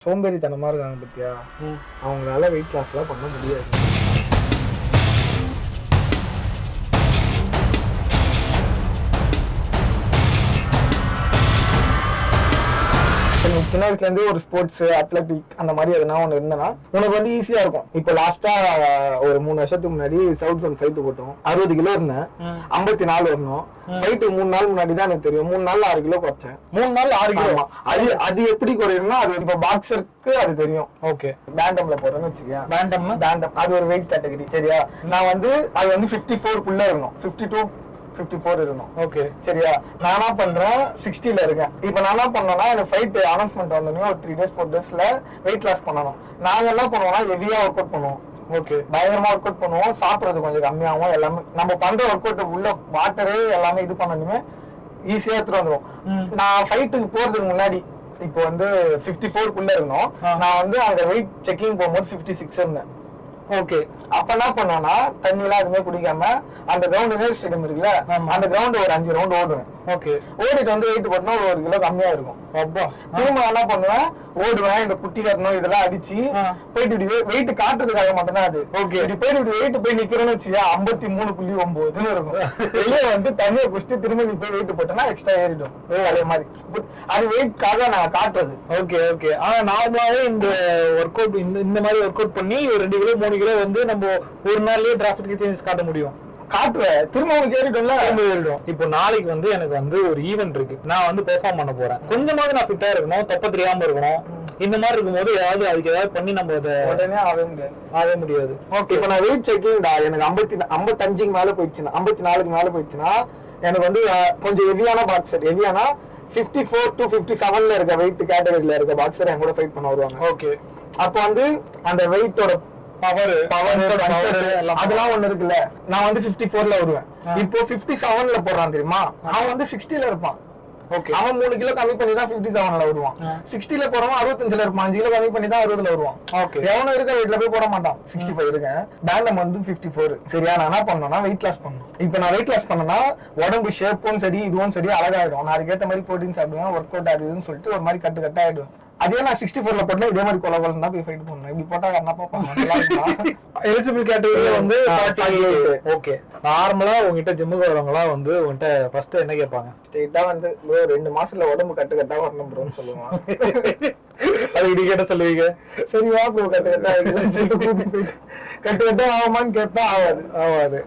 சோம்பேறித்தனமா இருக்காங்க பத்தியா, அவங்களால வெயிட் லாஸ்லாம் பண்ண முடியாது. சின்ன வயசுல இருந்து ஒரு ஸ்போர்ட்ஸ் அத்லெட்டிக் அந்த மாதிரி எதுனா ஒண்ணு இருந்தனா உனக்கு வந்து ஈஸியா இருக்கும். இப்ப லாஸ்டா ஒரு 3 வருஷத்துக்கு முன்னாடி சவுத் ஜோன் ஃபைட் போட்டோம். 60 கிலோ இருந்தேன், 54 வரணும். ஃபைட் 3 நாள் முன்னாடி தான் எனக்கு தெரியும். 3 நாள்ல 6 கிலோ குறைச்சேன். 3 நாள் 6 கிலோ. அது எப்படி குறையும்னா, அது இப்ப பாக்ஸருக்கு அது தெரியும். ஓகே, பேண்டம்ல போறேன்னு வச்சுக்கேன். பேண்டம் அது ஒரு வெயிட் கேட்டகரி. சரியா, நான் வந்து அது வந்து 54 குள்ள இருக்கணும். 52 54 இருக்கணும். ஓகே, சரியா. நானா பண்றேன் 60ல இருக்கேன். இப்ப நானா பண்ணோம்னா எனக்கு ஃபைட் அனௌன்ஸ்மெண்ட் வந்தோடனே ஒரு 3 days 4 daysல வெயிட் லாஸ் பண்ணணும். நாங்க என்ன பண்ணுவோம்னா ஹெவியா ஒர்க் அவுட் பண்ணுவோம். ஓகே, பயங்கரமா ஒர்க் அவுட் பண்ணுவோம். சாப்பிடுறது கொஞ்சம் கம்மியாகும். எல்லாமே நம்ம பண்ற ஒர்க் அவுட் உள்ள வாட்டரு எல்லாமே இது பண்ணணுமே ஈஸியா எடுத்துட்டு வந்துடும். நான் ஃபைட்டுக்கு போறதுக்கு முன்னாடி இப்போ வந்து 54 குள்ள இருக்கணும். நான் வந்து அங்க வெயிட் செக்கிங் போகும்போது 56 இருந்தேன். ஓகே, அப்ப என்ன பண்ணோம்னா தண்ணி எல்லாம் எதுவுமே குடிக்காம அந்த கிரவுண்ட் யூனிவர்சிட்டி ஸ்டேடியம் இருக்குல்ல, அந்த கிரவுண்ட் ஒரு 5 ரவுண்ட் ஓடுவேன். ஓகே, ஓடிட்டு வந்து வெயிட் போட்டோம்னா ஒரு 1 கிலோ கம்மியா இருக்கும். அப்பா, திரும்ப என்ன பண்ணுவேன், ஓடுவேன். இந்த குட்டி கட்டணும் இதெல்லாம் அடிச்சு போயிட்டு இப்படி வெயிட் காட்டுறதுக்காக மட்டும்தான் அது. ஓகே, இப்படி போயிட்டு இப்படி வெயிட் போய் நிக்கிறோம்னு வச்சுக்கா 53.9 இருக்கும். வெளியே வந்து தண்ணியை குடிச்சிட்டு திரும்ப நீ போய் வெயிட் போட்டோம்னா எக்ஸ்ட்ரா ஏறிடும். அதே மாதிரி அது வெயிட்காக நான் காட்டுறது. ஓகே ஓகே, ஆனா நார்மலாவே இந்த ஒர்க் அவுட் இந்த மாதிரி ஒர்க் அவுட் பண்ணி ஒரு 2 கிலோ 3 கிலோ வந்து நம்ம ஒரு நாள்லயே டிராஃபிக் சேஞ்சஸ் காட்ட முடியும். காட்டுவேன், திரும்ப உங்களுக்கு ஏறிடும்ல, திரும்ப ஏறிடும். இப்போ நாளைக்கு வந்து எனக்கு வந்து ஒரு ஈவென்ட் இருக்கு, நான் வந்து பெர்ஃபார்ம் பண்ண போறேன். கொஞ்சமாவது நான் ஃபிட்டா இருக்கணும், தொப்ப தெரியாம இருக்கணும். இந்த மாதிரி இருக்கும்போது அதுக்கு ஏதாவது பண்ணி நம்ம அதை உடனே ஆகவே முடியாது. ஓகே, இப்போ நான் வெயிட் செக்கிங் எனக்கு 55 மேல போயிடுச்சுன்னா 54 மேல போயிடுச்சுன்னா எனக்கு வந்து கொஞ்சம் ஹெவியான பாக்ஸர், ஹெவியானா 54 to 57ல இருக்க வெயிட் கேட்டகரியில இருக்க பாக்ஸர் என் கூட ஃபைட் பண்ண வருவாங்க. ஓகே, அப்போ வந்து அந்த வெயிட்டோட பவர் அதெல்லாம் ஒண்ணு இருக்குல்ல. நான் வந்து 54ல வருவேன். இப்போ 57ல போடுறான் தெரியுமா, அவன் வந்து 60ல இருப்பான். ஓகே, அவன் 3 கிலோ கம்மி பண்ணி தான் 57ல வருவான். 60ல போறவன் 65ல இருப்பான். 5 கிலோ கம்மி பண்ணி தான் 60ல வருவான். ஓகே, எவனும் இருக்க வெயிட்ல போய் போட மாட்டான். 65 இருக்கேன், பேண்டம் வந்து 54. சரியா, நான் என்ன பண்ணணும்னா வெயிட் லாஸ் பண்ணணும். இப்ப நான் வெயிட் லாஸ் பண்ணனா உடம்பு ஷேப்பும் சரி இதுவும் சரி அழகாயிடும். நான் அதுக்கேற்ற மாதிரி ப்ரோட்டீன் சாப்பிடுவேன், ஒர்க் அவுட் ஆகுதுன்னு சொல்லிட்டு ஒரு மாதிரி கட்டு ஆயிடுவேன். அதே நான் 64ல போட்டா இதே மாதிரி கொலகொலன்னு தான் போய் ஃபைட் பண்ணணும். இப்படி போட்டா என்னப்பா பண்ணுவாங்க. எலிஜிபிள் கேட்டகரியில வந்து 48. ஓகே, நார்மலா உங்ககிட்ட ஜிம்முக்கு வரவங்களா வந்து உங்ககிட்ட ஃபர்ஸ்ட் என்ன கேட்பாங்க? ஸ்ட்ரெயிட்டா வந்து 2 மாசத்துல உடம்பு கட்டா வரணும் ப்ரோன்னு சொல்லுவாங்க. அது இப்படி கேட்ட சொல்லுவீங்க, சரி வா ப்ரோ கட்டா ஆகுமான்னு கேட்டா ஆகாது.